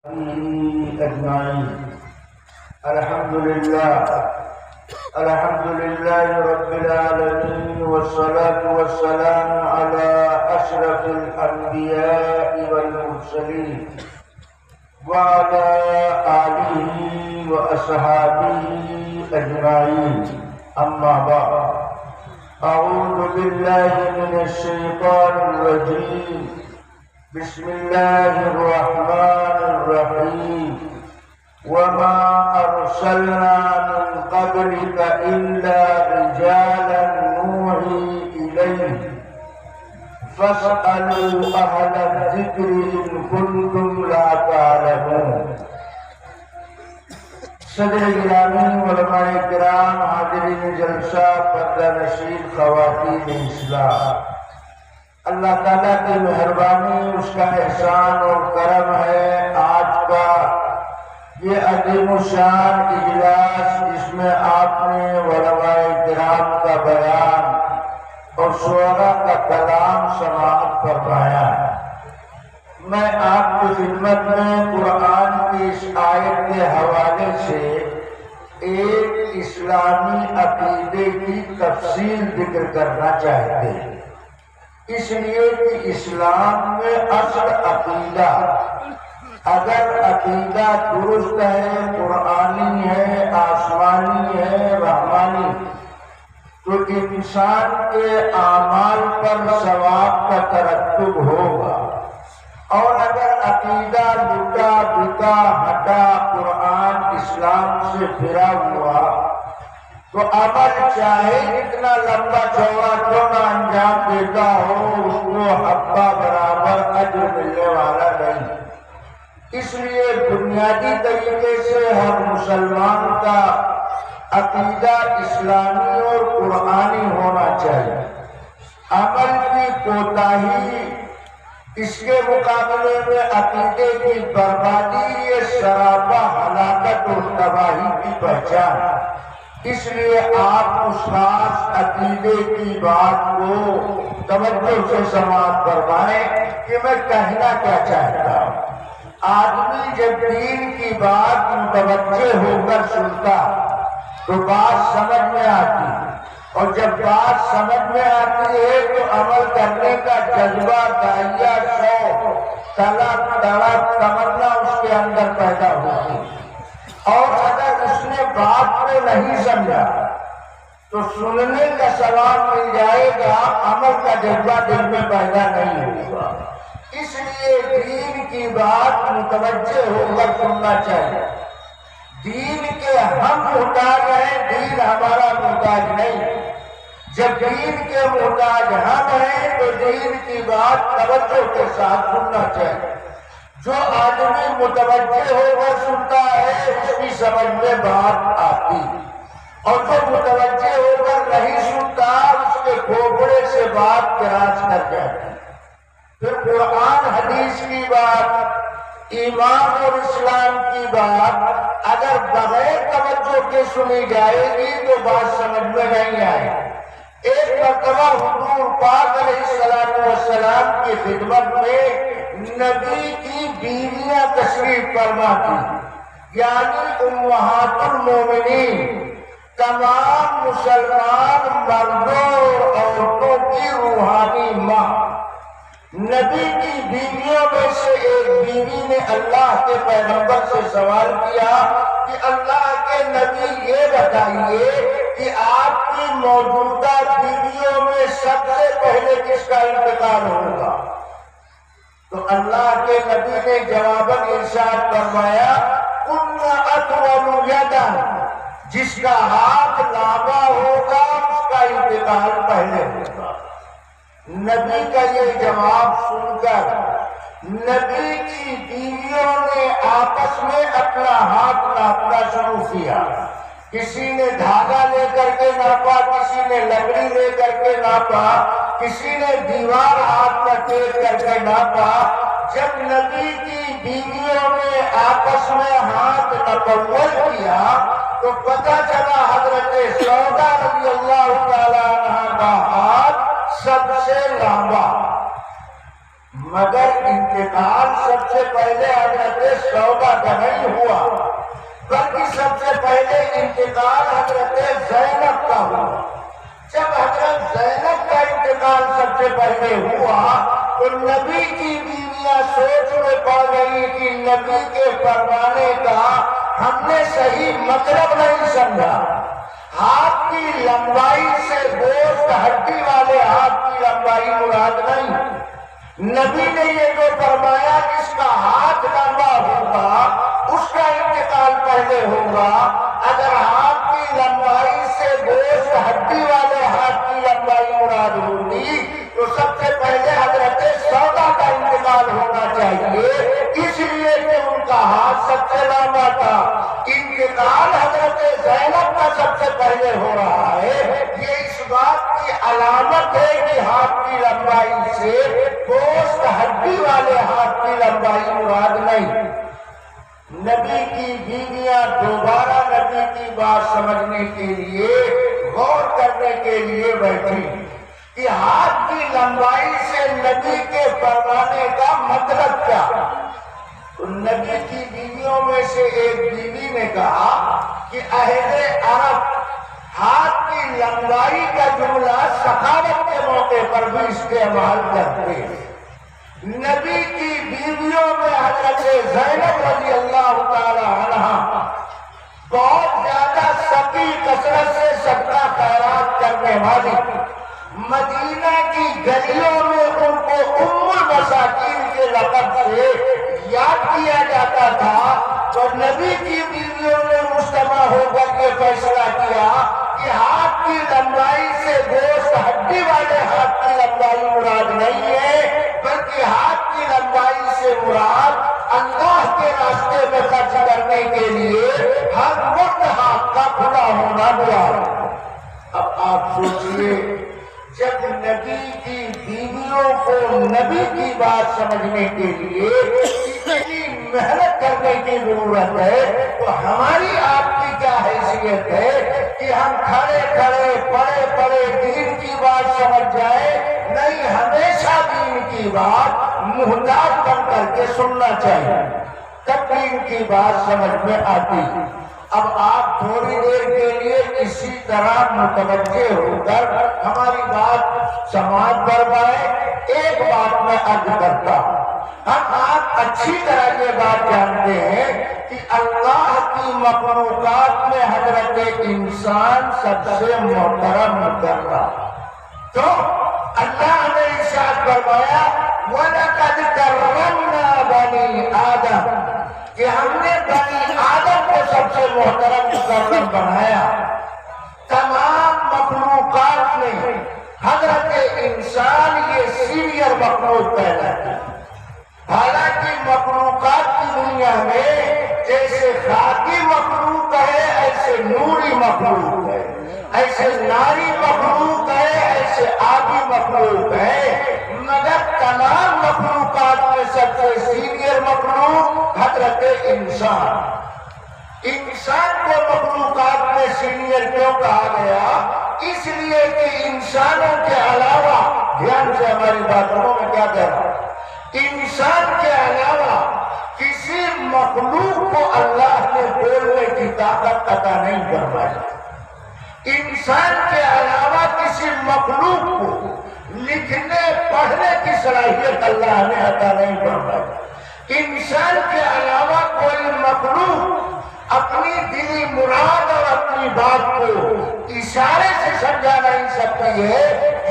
أجمعين. الحمد لله رب العالمين، والصلاة والسلام على أشرف الأنبياء والمرسلين وعلى آله وأصحابه أجمعين. أما بعد، أعوذ بالله من الشيطان الرجيم. بسم الله الرحمن الرحيم. وما أرسلنا من قبلك إلا رجالا نوحي إليه فاسألوا أهل الذكر إن كنتم لا تعلمون. صدر گرامی، علماء کرام، حاضرین جلسہ، پردہ نشین، خواتین اسلام، اللہ تعالیٰ کی مہربانی، اس کا احسان اور کرم ہے آج کا یہ عظیم الشان اجلاس، جس میں آپ نے علماء کرام کا بیان اور شعراء کا کلام سماعت فرمایا. میں آپ کی خدمت میں قرآن کی اس آیت کے حوالے سے ایک اسلامی عقیدے کی تفصیل ذکر کرنا چاہتے ہیں، اس لیے کہ اسلام میں اصل عقیدہ، اگر عقیدہ درست ہے، قرآنی ہے، آسمانی ہے، رحمانی، تو انسان کے اعمال پر ثواب کا ترتب ہوگا. اور اگر عقیدہ لٹا بکا ہٹا، قرآن اسلام سے پھرا ہوا، تو عمل چاہے جتنا لمبا چوڑا کیوں نہ انجام دیتا ہو، اس کو حبہ برابر اجر ملنے والا نہیں. اس لیے بنیادی طریقے سے ہر مسلمان کا عقیدہ اسلامی اور قرآنی ہونا چاہیے. عمل کی کوتاہی، اس کے مقابلے میں عقیدے کی بربادی، یہ سراپا ہلاکت اور تباہی کی پہچان. اس لیے آپ اس خاص عقیدے کی بات کو توجہ سے سماعت فرمائیں کہ میں کہنا کیا چاہتا ہوں. آدمی جب دین کی بات متوجہ ہو کر سنتا تو بات سمجھ میں آتی، اور جب بات سمجھ میں آتی ہے تو عمل کرنے کا جذبہ، داعیہ، شوق، طلب، تڑپ، تمنا اس کے اندر پیدا ہوتی. اور اگر اس نے بات کو نہیں سمجھا تو سننے کا ثواب مل جائے گا، عمل کا جذبہ دل میں پیدا نہیں ہوگا. اس لیے دین کی بات متوجہ ہو کر سننا چاہیے. دین کے ہم محتاج ہیں، دین ہمارا محتاج نہیں. جب دین کے محتاج ہم ہیں تو دین کی بات توجہ کے ساتھ سننا چاہیے. جو آدمی متوجہ ہو کر سنتا ہے اس کی سمجھ میں بات آتی، اور جو متوجہ ہو کر نہیں سنتا اس کے کھوپڑے سے بات کراس کر جاتی. پھر قرآن حدیث کی بات، ایمان اور اسلام کی بات اگر بغیر توجہ کے سنی جائے گی تو بات سمجھ میں نہیں آئے. ایک مرتبہ حضور پاک علیہ السلام کی خدمت میں نبی کی بیویاں تشریف فرما تھی، یعنی امہات المومنین، تمام مسلمان مردوں اور عورتوں کی روحانی ماں. نبی کی بیویوں میں سے ایک بیوی نے اللہ کے پیغمبر سے سوال کیا کہ اللہ کے نبی یہ بتائیے کہ آپ کی موجودہ بیویوں میں سب سے پہلے کس کا انتقال ہوگا؟ تو اللہ کے نبی نے جواباً ارشاد فرمایا، کُنَّ أَطْوَلُ يَدًا، جس کا ہاتھ لامبا ہوگا اس کا انتقال پہلے ہوگا. نبی کا یہ جواب سن کر نبی کی بیویوں نے آپس میں اپنا ہاتھ ناپنا شروع کیا. کسی نے دھاگا لے کر کے ناپا، کسی نے لکڑی لے کر کے ناپا، کسی نے دیوار ہاتھ میں ٹیک کر کے ناپا. جب نبی کی بیویوں نے آپس میں ہاتھ نپول کیا تو پتہ چلا حضرت سودا رضی اللہ تعالیٰ عنہ کا ہاتھ سب سے لمبا. مگر انتقال سب سے پہلے حضرت سودا کا نہیں ہوا، بلکہ سب سے پہلے انتقال حضرت زینب کا ہوا۔ جب حضرت زینب کا انتقال سب سے پہلے ہوا تو نبی کی بیویاں سوچ میں پڑ گئی کہ نبی کے فرمانے کا ہم نے صحیح مطلب نہیں سمجھا۔ ہاتھ کی لمبائی سے گوشت ہڈی والے ہاتھ کی لمبائی مراد نہیں، نبی نے یہ جو فرمایا جس کا ہاتھ لمبا ہوگا اس کا انتقال پہلے ہوگا۔ اگر ہاتھ کی لمبائی سے گوشت ہڈی والے ہاتھ کی لمبائی مراد ہوگی تو سب سے پہلے حضرت سودا کا انتقال ہونا چاہیے، اس لیے کہ ان کا ہاتھ سب سے لمبا تھا۔ انتقال حضرت زینب کا سب سے پہلے ہو رہا ہے، یہ اس بات کی علامت ہے کہ ہاتھ کی لمبائی سے گوشت ہڈی والے ہاتھ کی لمبائی مراد نہیں۔ نبی کی بیویاں دوبارہ نبی کی بات سمجھنے کے لیے غور کرنے کے لیے بیٹھی کہ ہاتھ کی لمبائی سے نبی کے فرمانے کا مطلب کیا۔ تو نبی کی بیویوں میں سے ایک بیوی نے کہا کہ اہل عرب ہاتھ کی لمبائی کا جملہ سخاوت کے موقع پر بھی استعمال کرتے ہیں۔ نبی کی بیویوں میں حضرت زینب رضی اللہ تعالی عنہا بہت زیادہ سخی کثرت سے صدقہ خیرات کرنے والی، مدینہ کی گلیوں میں ان کو ام المساکین کے لقب سے یاد کیا جاتا تھا۔ تو نبی کی بیویوں نے مجتمع ہو کر یہ فیصلہ کیا کہ ہاتھ کی لمبائی سے گوشت ہڈی والے ہاتھ کی لمبائی مراد نہیں ہے، بلکہ ہاتھ کی لمبائی سے مراد اللہ کے راستے میں خرچ کرنے کے لیے ہر وقت ہاتھ کا کھلا ہونا مراد۔ اب آپ سوچئے جب نبی کی بیویوں کو نبی کی بات سمجھنے کے لیے اتنی محنت کرنے کی ضرورت ہے تو ہماری آپ کی کیا حیثیت ہے کہ ہم کھڑے کھڑے پڑے پڑے دین کی بات سمجھ جائے؟ نہیں، ہمیشہ دین کی بات محتاط بن کر کے سننا چاہیے، تب دین کی بات سمجھ میں آتی۔ اب آپ تھوڑی دیر کے لیے اسی طرح متوجہ ہو کر ہماری بات سماعت فرمائیں۔ ایک بات میں عرض کرتا ہوں، ہم آپ اچھی طرح یہ بات جانتے ہیں کہ اللہ کی مخلوقات میں حضرت انسان سب سے محترم مقررہ، تو اللہ نے ارشاد فرمایا وَلَقَدْ كَرَّمْنَا بَنِي آدَمَ کہ ہم نے بنی آدم کو سب سے محترم مقرر بنایا۔ تمام مخلوقات میں حضرت انسان یہ سینئر مخلوق کہلاتی ہے۔ حالانکہ مخلوقات کی دنیا میں جیسے خاکی مخلوق ہے ایسے نوری مخلوق ہے، ایسے ناری مخلوق ہے، ایسے آبی مخلوق ہے، مگر تمام مخلوقات میں سب سے سینئر مخلوق حضرت انسان۔ انسان کو مخلوقات میں سینئر کیوں کہا گیا؟ اس لیے کہ انسانوں کے علاوہ، دھیان سے ہماری باتوں میں کیا کہہ رہا ہے، انسان کے علاوہ کسی مخلوق کو اللہ نے بولنے کی طاقت عطا نہیں فرمائی۔ انسان کے علاوہ کسی مخلوق کو لکھنے پڑھنے کی صلاحیت اللہ نے عطا نہیں فرمائی۔ انسان کے علاوہ کوئی مخلوق اپنی دلی مراد اور اپنی بات کو اشارے سے سمجھا نہیں سکتی ہے۔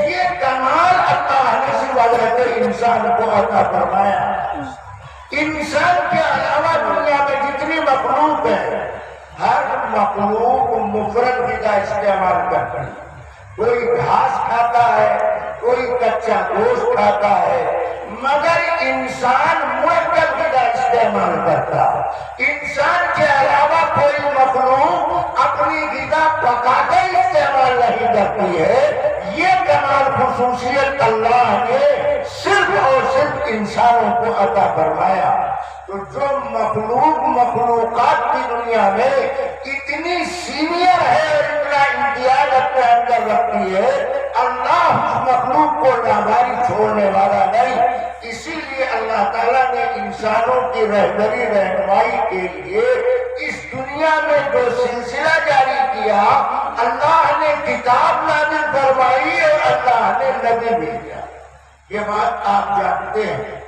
یہ کمال اللہ نے صرف حضرت انسان کو عطا فرمایا۔ انسان کے علاوہ دنیا میں جتنی مخلوق ہے ہر مخلوق مفرد غذا استعمال کرتی ہے۔ کوئی گھاس کھاتا ہے، کوئی کچا گوشت کھاتا ہے، مگر انسان مرکب غذا استعمال کرتا ہے۔ انسان کے علاوہ کوئی مخلوق اپنی غذا پکا کے استعمال نہیں کرتی ہے۔ یہ کمال خصوصیت اللہ نے صرف اور صرف انسانوں کو عطا فرمایا۔ تو جو مخلوقات کی دنیا میں اتنی سینئر ہے اور اتنا امتیاز اپنے اندر رکھتی ہے، اللہ اس مخلوق کو ناباری چھوڑنے والا نہیں۔ اسی کی رہبری رہنمائی کے لیے اس دنیا میں جو سلسلہ جاری کیا، اللہ نے کتاب نازل فرمائی اور اللہ نے نبی بھیجا، یہ بات آپ جانتے ہیں۔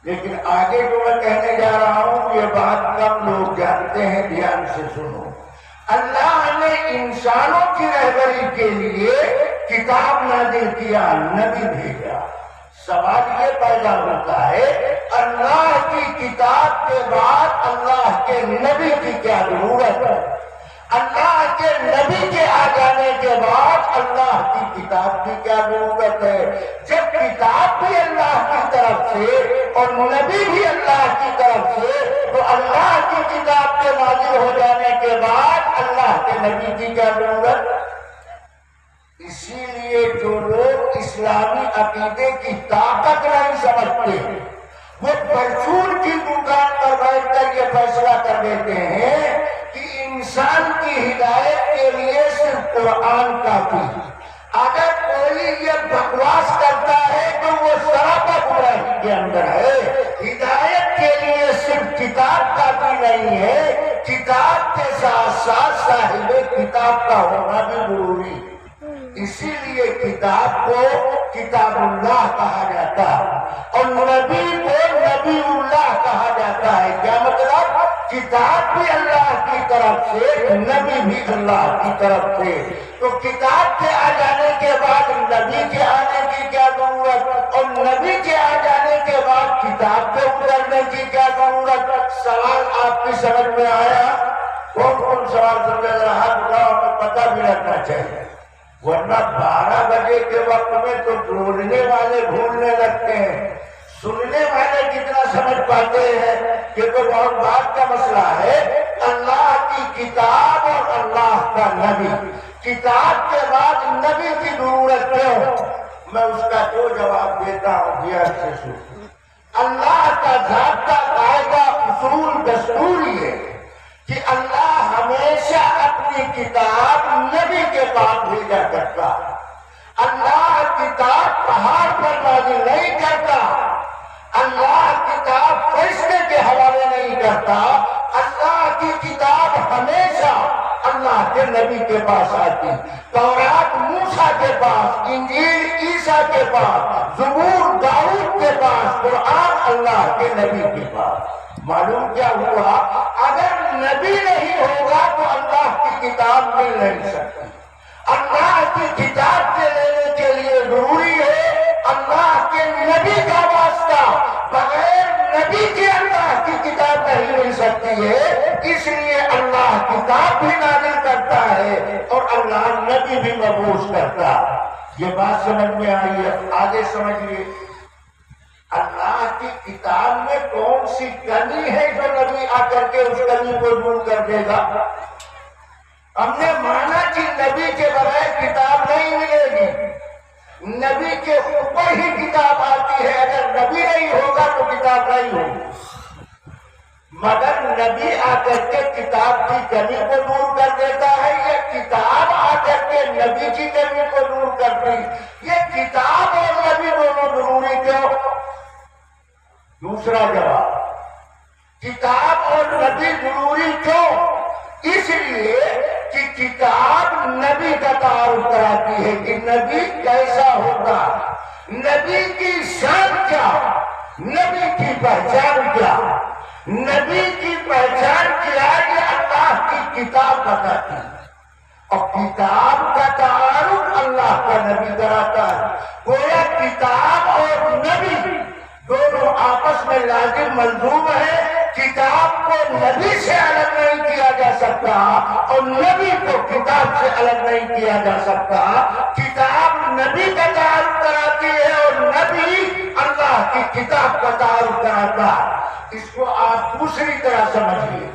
لیکن آگے جو میں کہنے جا رہا ہوں یہ بات کم لوگ جانتے ہیں، دھیان سے سنو۔ اللہ نے انسانوں کی رہبری کے لیے کتاب نازل کیا، نبی بھیجا۔ سوال یہ پیدا ہوتا ہے اللہ کی کتاب کے بعد اللہ کے نبی کی کیا ضرورت ہے؟ اللہ کے نبی کے آ جانے کے بعد اللہ کی کتاب کی کیا ضرورت ہے؟ جب کتاب بھی اللہ کی طرف سے اور نبی بھی اللہ کی طرف سے، تو اللہ کی کتاب کے نازل ہو جانے کے بعد اللہ کے نبی کی کیا ضرورت؟ اسی لیے جو لوگ اسلامی عقیدے کی طاقت نہیں سمجھتے وہ پرچون کی دکان پر بیٹھ کر یہ فیصلہ کر دیتے ہیں کہ انسان کی ہدایت کے لیے صرف قرآن کافی۔ اگر کوئی یہ بکواس کرتا ہے تو وہ سراپا برائی کے اندر ہے۔ ہدایت کے لیے صرف کتاب کافی نہیں ہے، کتاب کے ساتھ ساتھ صاحب کتاب کا ہونا بھی ضروری ہے۔ اسی لیے کتاب کو کتاب اللہ کہا جاتا ہے اور نبی کو نبی اللہ کہا جاتا ہے۔ کیا مطلب؟ کتاب بھی اللہ کی طرف سے، نبی بھی اللہ کی طرف سے۔ تو کتاب کے آ جانے کے بعد نبی کے آنے کی کیا ضرورت اور نبی کے آ جانے کے بعد کتاب پہ اترنے کی کیا ضرورت؟ سوال آپ کی سمجھ میں آیا؟ کون سوال سمجھ رہا ہے؟ ہمیں پتہ بھی رکھنا چاہیے، ورنہ 12 بجے کے وقت میں تو بولنے والے بھولنے لگتے ہیں، سننے والے کتنا سمجھ پاتے ہیں کہ تو بہت بات کا مسئلہ ہے۔ اللہ کی کتاب اور اللہ کا نبی، کتاب کے بعد نبی کی ضرورت کیوں؟ میں اس کا جو جواب دیتا ہوں دھیان سے سنو۔ اللہ کا ضابطہ قاعدہ اصول دستور ہے کہ اللہ ہمیشہ اپنی کتاب نبی کے پاس بھیجا کرتا۔ اللہ کتاب پہاڑ پر نازل نہیں کرتا، اللہ کتاب فرشتے کے حوالے نہیں کرتا، اللہ کی کتاب ہمیشہ اللہ کے نبی کے پاس آتی۔ تورات موسیٰ کے پاس، انجیل عیسیٰ کے پاس، زبور داؤد کے پاس، قرآن اللہ کے نبی کے پاس۔ معلوم کیا ہوا؟ اگر نبی نہیں ہوگا تو اللہ کی کتاب مل نہیں سکتی۔ اللہ کی کتاب کے لینے کے لیے ضروری ہے اللہ کے نبی کا واسطہ، بغیر نبی کے اللہ کی کتاب نہیں مل سکتی ہے۔ اس لیے اللہ کتاب بھی نازل کرتا ہے اور اللہ نبی بھی مبعوث کرتا ہے۔ یہ بات سمجھ میں آئی ہے؟ آگے سمجھیے، اللہ کی کتاب میں کون سی کمی ہے جو نبی آ کر کے اس کمی کو دور کر دے گا؟ ہم نے مانا کہ نبی کے بغیر کتاب نہیں ملے گی، نبی کے اوپر ہی کتاب آتی ہے، اگر نبی نہیں ہوگا تو کتاب نہیں ہوگی۔ مگر نبی آ کر کے کتاب کی کمی کو دور کر دیتا ہے یا کتاب آ کر کے نبی کی کمی کو دور کرتی؟ یہ کتاب اور نبی دونوں ضروری کیوں؟ دوسرا جواب، کتاب اور نبی ضروری کیوں؟ اس لیے کہ کتاب نبی کا تعارف کراتی ہے کہ نبی کیسا ہوگا، نبی کی شان کیا، نبی کی پہچان کیا۔ نبی کی پہچان کیا یہ اللہ کی کتاب بتاتی ہے اور کتاب کا تعارف اللہ کا نبی کراتا ہے۔ گویا کتاب اور نبی دونوں آپس میں لازم ملزوم ہے۔ کتاب کو نبی سے الگ نہیں کیا جا سکتا اور نبی کو کتاب سے الگ نہیں کیا جا سکتا۔ کتاب نبی کا تعارف کراتی ہے اور نبی اللہ کی کتاب کا تعارف کراتا ہے۔ اس کو آپ دوسری طرح سمجھیے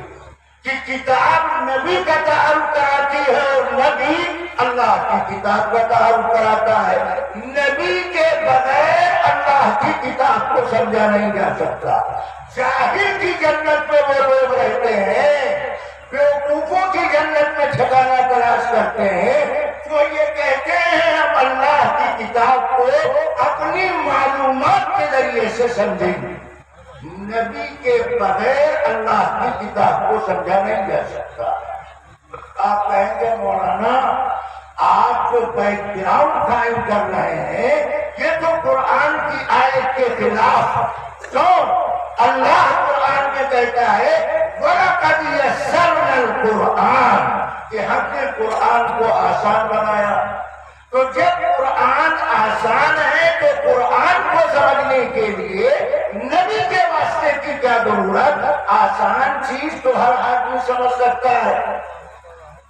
کہ کتاب نبی کا تعارف کراتی ہے اور نبی اللہ کی کتاب کا تعارف کراتا ہے۔ نبی کے بغیر اللہ کی کتاب کو سمجھا نہیں جا سکتا۔ جاہل کی جنت میں وہ لوگ رہتے ہیں، بیوقوفوں کی جنت میں ٹھکانہ تلاش کرتے ہیں، وہ یہ کہتے ہیں ہم اللہ کی کتاب کو اپنی معلومات کے ذریعے سے سمجھیں گے۔ نبی کے بغیر اللہ کی کتاب کو سمجھا نہیں جا سکتا۔ آپ کہیں گے مولانا آپ جو بیک گراؤنڈ قائم کر رہے ہیں یہ تو قرآن کی آیت کے خلاف۔ کیوں؟ اللہ قرآن میں کہتا ہے وَلَقَدْ يَسَّرْنَا الْقُرْآنَ کہ ہم نے قرآن کو آسان بنایا۔ تو جب قرآن آسان ہے تو قرآن کو سمجھنے کے لیے نبی کے واسطے کی کیا ضرورت؟ آسان چیز تو ہر آدمی سمجھ سکتا ہے۔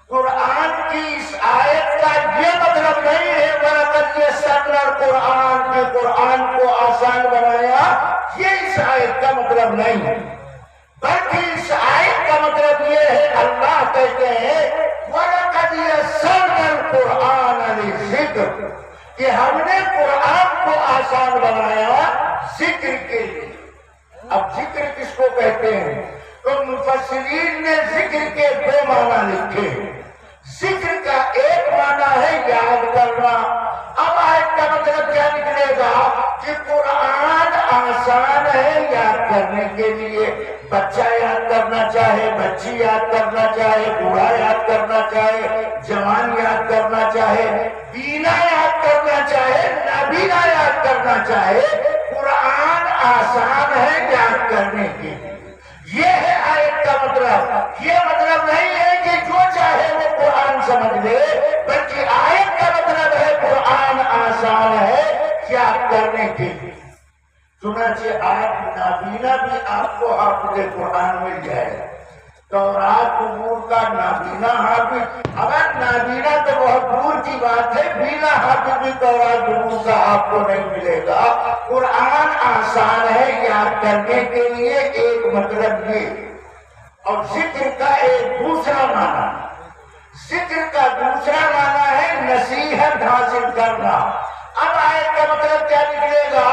قرآن کی اس آیت کا یہ مطلب نہیں ہے وَلَقَدْ يَسَّرْنَا الْقُرْآنَ کہ قرآن کو آسان بنایا، یہ اس آیت کا مطلب نہیں ہے، بلکہ اس آیت کا مطلب یہ ہے اللہ کہتے ہیں وَلَقَدْ يَسَّرْنَا الْقُرْآنَ لِلذِّكْرِ کہ ہم نے قرآن کو آسان بنایا ذکر کے لیے۔ اب ذکر کس کو کہتے ہیں؟ تو مفسرین نے ذکر کے دو معنی لکھے۔ ذکر کا ایک معنی ہے یاد کرنا۔ اب آیت کا مطلب کیا نکلے گا کہ قرآن آسان ہے یاد کرنے کے لیے۔ بچہ یاد کرنا چاہے، بچی یاد کرنا چاہے، بوڑھا یاد کرنا چاہے، جوان یاد کرنا چاہے، بینا یاد کرنا چاہے، نابینا یاد کرنا چاہے، قرآن آسان ہے یاد کرنے کے لیے۔ یہ ہے آیت کا مطلب۔ یہ مطلب نہیں ہے کہ جو چاہے وہ قرآن سمجھ لے، بلکہ آیت کا مطلب ہے قرآن آسان ہے یاد کرنے کے لیے۔ چنانچہ آج نابینا بھی آپ کو حافظ قرآن مل جائے۔ تورات امور کا نابینا حافظ، اگر نابینا تو بہت دور کی بات ہے، بینا حافظ بھی تورات امور کا آپ کو نہیں ملے گا۔ قرآن آسان ہے یاد کرنے کے لیے ایک مطلب یہ، اور ذکر کا ایک دوسرا معنی، ذکر کا دوسرا معنی ہے نصیحت حاصل کرنا۔ اب آیت کا مطلب کیا نکلے گا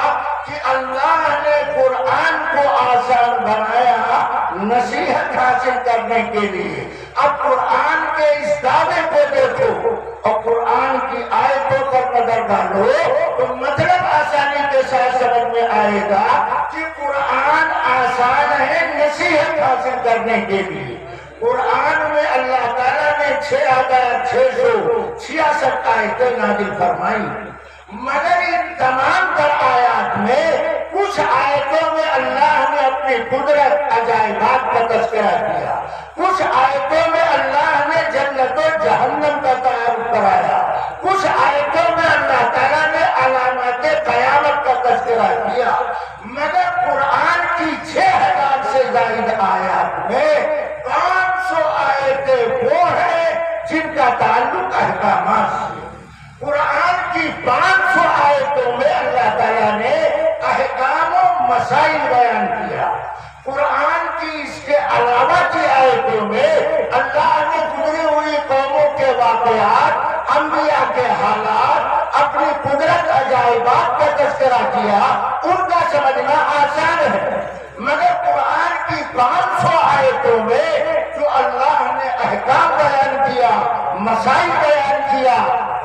کہ اللہ نے قرآن کو آسان بنایا نصیحت حاصل کرنے کے لیے۔ اب قرآن کے اس دعوے کو دیکھو اور قرآن کی آیتوں پر نظر ڈالو تو مطلب آسانی کے ساتھ سمجھ میں آئے گا کہ قرآن آسان ہے نصیحت حاصل کرنے کے لیے۔ قرآن میں اللہ تعالیٰ نے 6,666 آیتیں نازل فرمائی، مگر ان تمام تر آیات میں کچھ آیتوں میں اللہ نے اپنی قدرت عجائبات کا تذکرہ کیا، کچھ آیتوں میں اللہ نے جنت و جہنم کا تعارف کرایا، کچھ آیتوں میں اللہ تعالیٰ نے علامات قیامت کا تذکرہ کیا، مگر قرآن کی 6,000 سے زائد آیات میں 500 آیتیں وہ ہیں جن کا تعلق احکامات سے۔ قرآن کی 500 آیتوں میں اللہ تعالیٰ نے احکام و مسائل بیان کیا۔ قرآن کی اس کے علاوہ کی آیتوں میں اللہ نے گزری ہوئی قوموں کے واقعات، انبیاء کے حالات، اپنی قدرت عجائبات کا تذکرہ کیا۔ ان کا سمجھنا آسان ہے، مگر قرآن کی 500 آیتوں میں جو اللہ نے احکام بیان کیا، مسائل بیان کیا،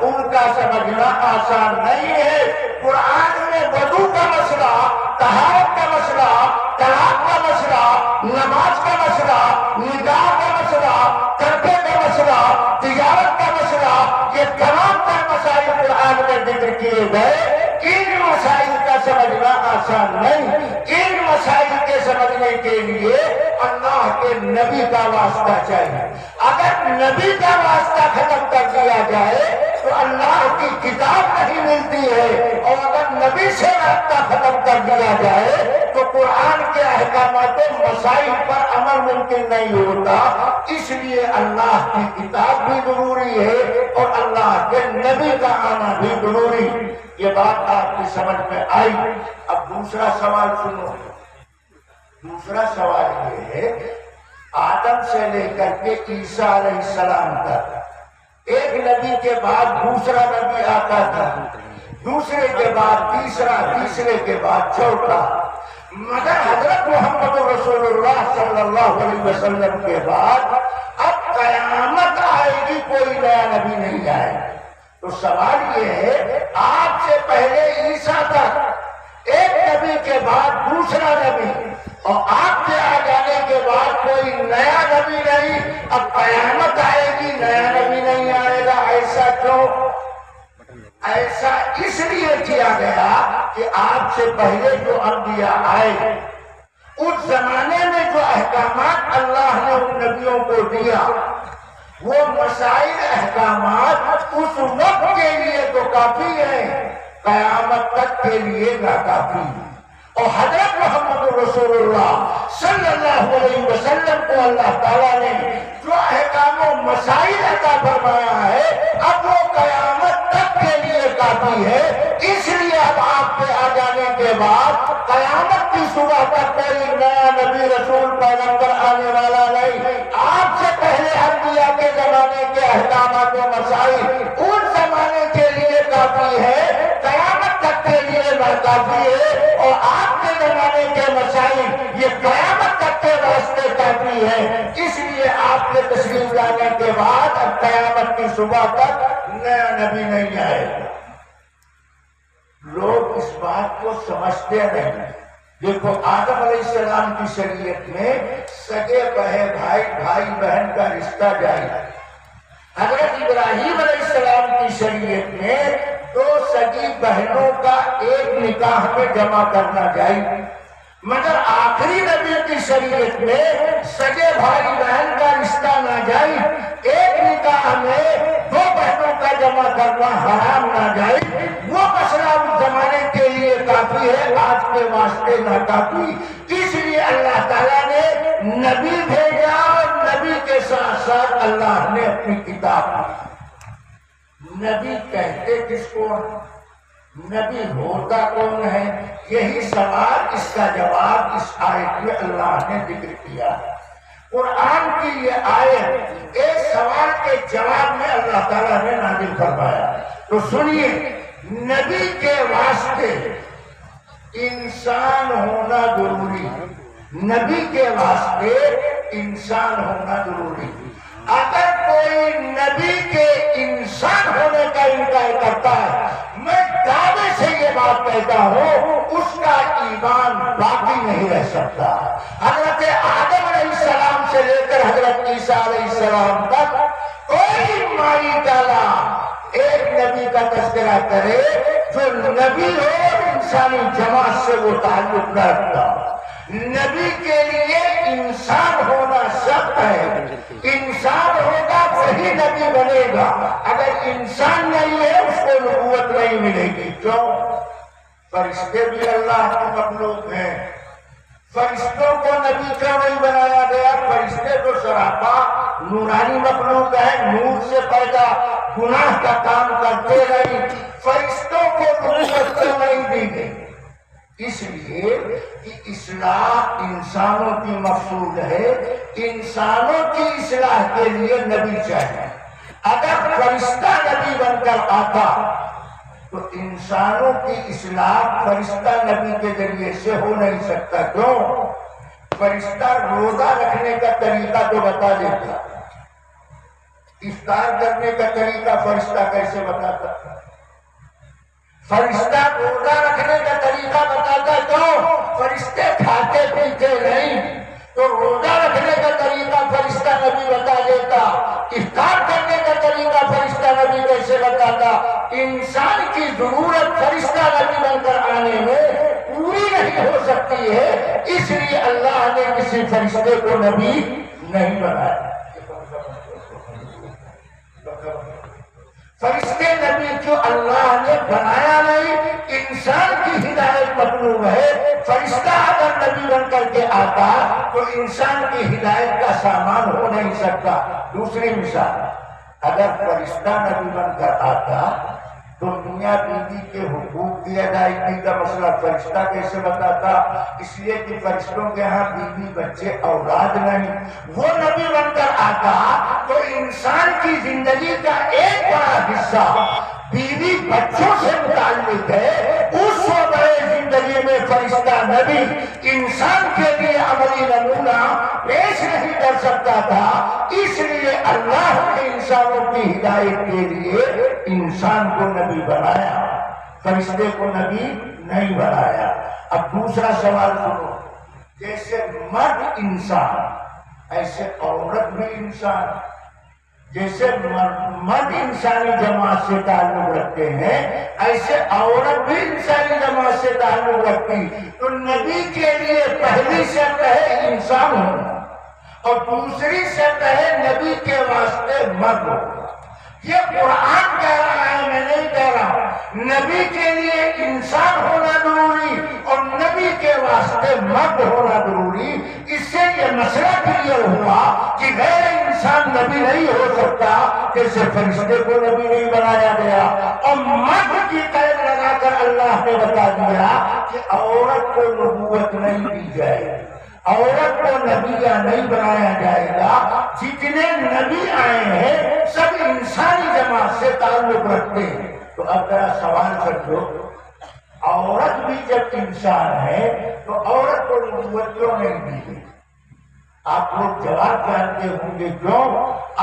ان کا سمجھنا آسان نہیں ہے۔ قرآن میں وضو کا مسئلہ، طہارت کا مسئلہ، طلاق کا مسئلہ، نماز کا مسئلہ، نکاح کا مسئلہ، تربیت کا مسئلہ، تجارت کا مسئلہ، یہ تمام تر مسائل قرآن میں ذکر کیے گئے۔ ان مسائل کا سمجھنا آسان نہیں۔ ان مسائل کے سمجھنے کے لیے اللہ کے نبی کا واسطہ چاہیے۔ اگر نبی کا واسطہ ختم کر دیا جائے تو اللہ کی کتاب نہیں ملتی ہے، اور اگر نبی سے رابطہ ختم کر دیا جائے تو قرآن کے احکامات و مسائل پر عمل ممکن نہیں ہوتا۔ اس لیے اللہ کی کتاب بھی ضروری ہے اور اللہ کے نبی کا آنا بھی ضروری۔ یہ بات آپ کی سمجھ میں آئی۔ اب دوسرا سوال سنو۔ دوسرا سوال یہ ہے آدم سے لے کر کے عیسیٰ علیہ السلام تک ایک نبی کے بعد دوسرا نبی آتا تھا، دوسرے کے بعد تیسرا، تیسرے کے بعد چوتھا، مگر حضرت محمد رسول اللہ صلی اللہ علیہ وسلم کے بعد اب قیامت آئے گی، کوئی نیا نبی نہیں آئے۔ تو سوال یہ ہے آپ سے پہلے عیسیٰ تک ایک نبی کے بعد دوسرا نبی، اور آپ کے آ جانے کے بعد کوئی نیا نبی نہیں، اب قیامت آئے گی نیا نبی نہیں آئے گا۔ ایسا کیوں؟ ایسا اس لیے کیا گیا کہ آپ سے پہلے جو انبیاء آئے اس زمانے میں جو احکامات اللہ نے ان نبیوں کو دیا وہ مسائل احکامات اس وقت کے لیے تو کافی ہیں، قیامت تک کے لیے ناکافی۔ اور حضرت محمد رسول اللہ صلی اللہ علیہ وسلم کو اللہ تعالیٰ نے جو احکام و مسائل عطا فرمایا ہے اب وہ قیامت تک کے لیے کافی ہے۔ اس لیے اب آپ کے آ جانے کے بعد قیامت کی صبح تک کوئی نیا نبی رسول پیغمبر آنے والا نہیں۔ آپ سے پہلے انبیاء کے زمانے کے احکامات و مسائل ان زمانے کے لیے کافی ہے، قیامت تک کے لیے ناکافی ہے، اور آپ کے زمانے کے مسائل یہ قیامت تک کے واسطے کافی ہے۔ اس لیے آپ کے تشریف لانے کے بعد اب قیامت کی صبح تک نیا نبی نہیں آئے گا۔ لوگ اس بات کو سمجھتے نہیں۔ دیکھو آدم علیہ السلام کی شریعت میں سگے بہے بھائی بھائی بہن کا رشتہ جاری ہے۔ حضرت ابراہیم علیہ السلام کی شریعت میں دو سگی بہنوں کا ایک نکاح میں جمع کرنا جائز، مگر آخری نبی کی شریعت میں سگے بھائی بہن کا رشتہ ناجائز، ایک نکاح میں دو بہنوں کا جمع کرنا حرام ناجائز۔ وہ مسئلہ اس زمانے کے لیے کافی ہے، آج کے واسطے ناکافی۔ اس لیے اللہ تعالیٰ نے نبی بھیجا اور نبی کے ساتھ ساتھ اللہ نے اپنی کتاب دی۔ نبی کہتے کس کو ہیں؟ نبی ہوتا کون ہے؟ یہی سوال، اس کا جواب اس آیت میں اللہ نے ذکر کیا ہے۔ قرآن کی یہ آیت ایک سوال کے جواب میں اللہ تعالیٰ نے نازل فرمایا۔ تو سنیے، نبی کے واسطے انسان ہونا ضروری، نبی کے واسطے انسان ہونا ضروری۔ اگر کوئی نبی کے انسان ہونے کا انکار کرتا ہے، میں دعوے سے یہ بات کہتا ہوں اس کا ایمان باقی نہیں رہ سکتا۔ حضرت آدم علیہ السلام سے لے کر حضرت عیسیٰ علیہ السلام تک کوئی مائی تعالیٰ ایک نبی کا تذکرہ کرے جو نبی ہو انسانی جماعت سے وہ تعلق نہ رکھتا۔ نبی کے لیے انسان ہونا شرط ہے، انسان ہوگا وہی نبی بنے گا، اگر انسان نہیں ہے اس کو نبوت نہیں ملے گی۔ کیوں؟ فرشتے بھی اللہ کے مخلوق ہیں، فرشتوں کو نبی کیوں نہیں بنایا گیا؟ فرشتے تو سراپا نورانی مخلوق ہے، نور سے پیدا، گناہ کا کام کرتے نہیں، فرشتوں کو نبوت کیوں نہیں دی گئی؟ اس لیے کہ اصلاح انسانوں کی مقصود ہے، انسانوں کی اصلاح کے لیے نبی چاہیے۔ اگر فرشتہ نبی بن کر آتا تو انسانوں کی اصلاح فرشتہ نبی کے ذریعے سے ہو نہیں سکتا۔ کیوں؟ فرشتہ روزہ رکھنے کا طریقہ تو بتا دیتا، افطار کرنے کا طریقہ فرشتہ کیسے بتاتا؟ فرشتہ روزہ رکھنے کا طریقہ بتاتا، کیوں؟ فرشتے کھاتے پیتے نہیں، تو روزہ رکھنے کا طریقہ فرشتہ نبی بتا دیتا، افطار کرنے کا طریقہ فرشتہ نبی کیسے بتاتا؟ انسان کی ضرورت فرشتہ نبی بن کر آنے میں پوری نہیں ہو سکتی ہے، اس لیے اللہ نے کسی فرشتے کو نبی نہیں بنایا۔ فرشتے نبی کو اللہ نے بنایا نہیں، انسان کی ہدایت مطلوب ہے۔ فرشتہ اگر نبی بن کر کے آتا تو انسان کی ہدایت کا سامان ہو نہیں سکتا۔ دوسری مثال، اگر فرشتہ نبی بن کر آتا تو میاں بیوی کے حقوق کی ادائیگی کا مسئلہ فرشتہ کیسے بتاتا؟ اس لیے کہ فرشتوں کے ہاں بیوی بچے اولاد نہیں، وہ نبی بن کر آتا تو انسان کی زندگی کا ایک بڑا حصہ بیوی بچوں سے متعلق ہے، اس بڑے زندگی میں فرشتہ نبی انسان کے لیے عملی نمونہ پیش نہیں کر سکتا تھا، اس لیے اللہ نے انسانوں کی ہدایت کے لیے انسان کو نبی بنایا، فرشتے کو نبی نہیں بنایا۔ اب دوسرا سوال سنو، جیسے مرد انسان ایسے عورت بھی انسان، جیسے مرد انسانی جماعت سے تعلق رکھتے ہیں ایسے عورت بھی انسانی جماعت سے تعلق رکھتی۔ تو نبی کے لیے پہلی شرط ہے انسان ہونا اور دوسری شرط ہے نبی کے واسطے مرد ہونا۔ یہ قرآن کہہ رہا ہے، میں نہیں کہہ رہا ہوں۔ نبی کے لیے انسان ہونا ضروری اور نبی کے واسطے مرد ہونا ضروری۔ اس سے یہ مسئلہ کلیئر ہوا کہ غیر انسان نبی نہیں ہو سکتا، جیسے فرشتے کو نبی نہیں بنایا گیا، اور مرد کی قید لگا کر اللہ نے بتا دیا کہ عورت کو نبوت نہیں دی جائے گی، عورت کو نبیہ نہیں بنایا جائے گا۔ جتنے نبی آئے ہیں سب انسانی جماعت سے تعلق رکھتے ہیں۔ تو اب ذرا سوال کرو، عورت بھی جب انسان ہے تو عورت کو نبوت کیوں نہیں دی گئی؟ آپ لوگ جواب جانتے ہوں گے کیوں؟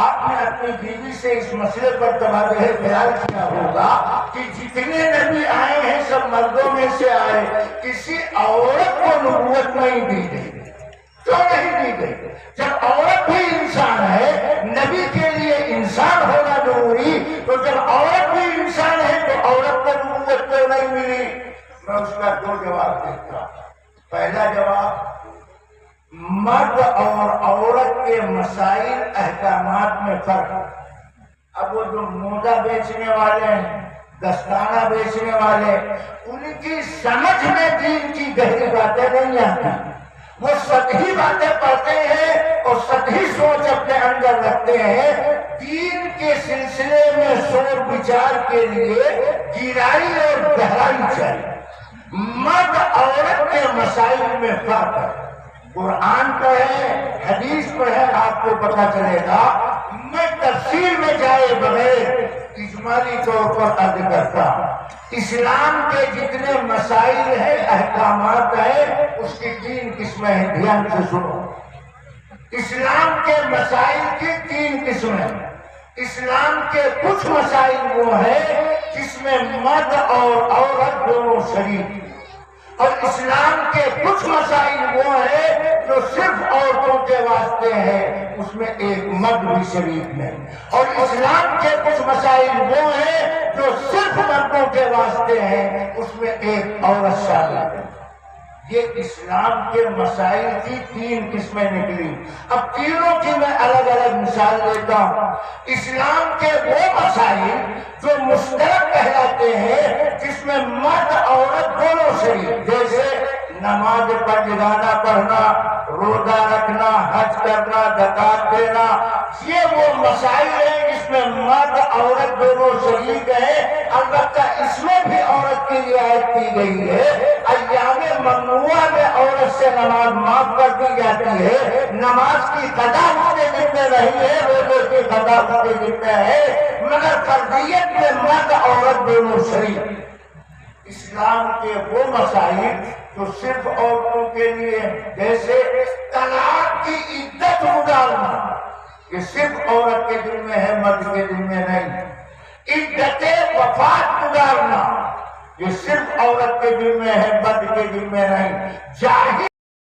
آپ نے اپنی بیوی سے اس مسئلے پر تبادلہ خیال کیا ہوگا کہ جتنے نبی آئے ہیں سب مردوں میں سے آئے، کسی عورت کو نبوت نہیں دی گئی۔ کیوں نہیں دی گئی؟ جب عورت بھی انسان ہے، نبی کے لیے انسان ہونا ضروری، تو جب عورت بھی انسان ہے تو عورت کو نبوت کیوں نہیں ملی؟ میں اس کا دو جواب دیتا ہوں۔ پہلا جواب، مرد اور عورت کے مسائل احکامات میں فرق ہے۔ اب وہ جو موزہ بیچنے والے ہیں، دستانہ بیچنے والے، ان کی سمجھ میں دین کی گہری باتیں نہیں آتی، وہ سطحی باتیں پڑھتے ہیں اور سطحی سوچ اپنے اندر رکھتے ہیں۔ دین کے سلسلے میں سوچ بچار کے لیے گہرائی اور گہرائی چاہیے۔ مرد عورت کے مسائل میں فرق ہے، قرآن پر ہے، حدیث پر ہے، آپ کو پتہ چلے گا۔ میں تفصیل میں جائے بغیر اجمالی طور پر عرض کرتا ہوں، اسلام کے جتنے مسائل ہیں، احکامات ہیں، اس کی تین قسمیں ہیں، دھیان سے سنو۔ اسلام کے مسائل کی تین قسمیں۔ اسلام کے کچھ مسائل وہ ہیں جس میں مرد اور عورت دونوں شریک، اور اسلام کے کچھ مسائل وہ ہیں جو صرف عورتوں کے واسطے ہیں، اس میں ایک مرد بھی شریک نہیں، اور اسلام کے کچھ مسائل وہ ہیں جو صرف مردوں کے واسطے ہیں، اس میں ایک عورت شامل ہے۔ یہ اسلام کے مسائل کی تین قسمیں نکلی۔ اب تینوں کی میں الگ الگ مثال لیتا ہوں۔ اسلام کے وہ مسائل جو مشترک کہلاتے ہیں، جس میں مرد عورت دونوں شریک، جیسے نماز پنجگانہ پڑھنا، روزہ رکھنا، حج کرنا، زکات دینا، یہ وہ مسائل ہیں جس میں مرد عورت دونوں شریک ہیں۔ البتہ اس میں بھی عورت کی رعایت کی گئی ہے۔ ایام ممنوعہ میں عورت سے نماز معاف کر دی جاتی ہے، نماز کی قضا اس کے ذمہ نہیں ہے، روزے کی قضا اس کے ذمہ ہے، مگر فرضیت میں مرد عورت دونوں شریک۔ اسلام کے وہ مسائل جو صرف عورتوں کے لیے، جیسے طلاق کی عدت گزارنا، یہ صرف عورت کے ذمہ ہے، مرد کے ذمہ نہیں۔ عدت وفات گزارنا، یہ صرف عورت کے ذمہ ہے، مرد کے ذمہ نہیں۔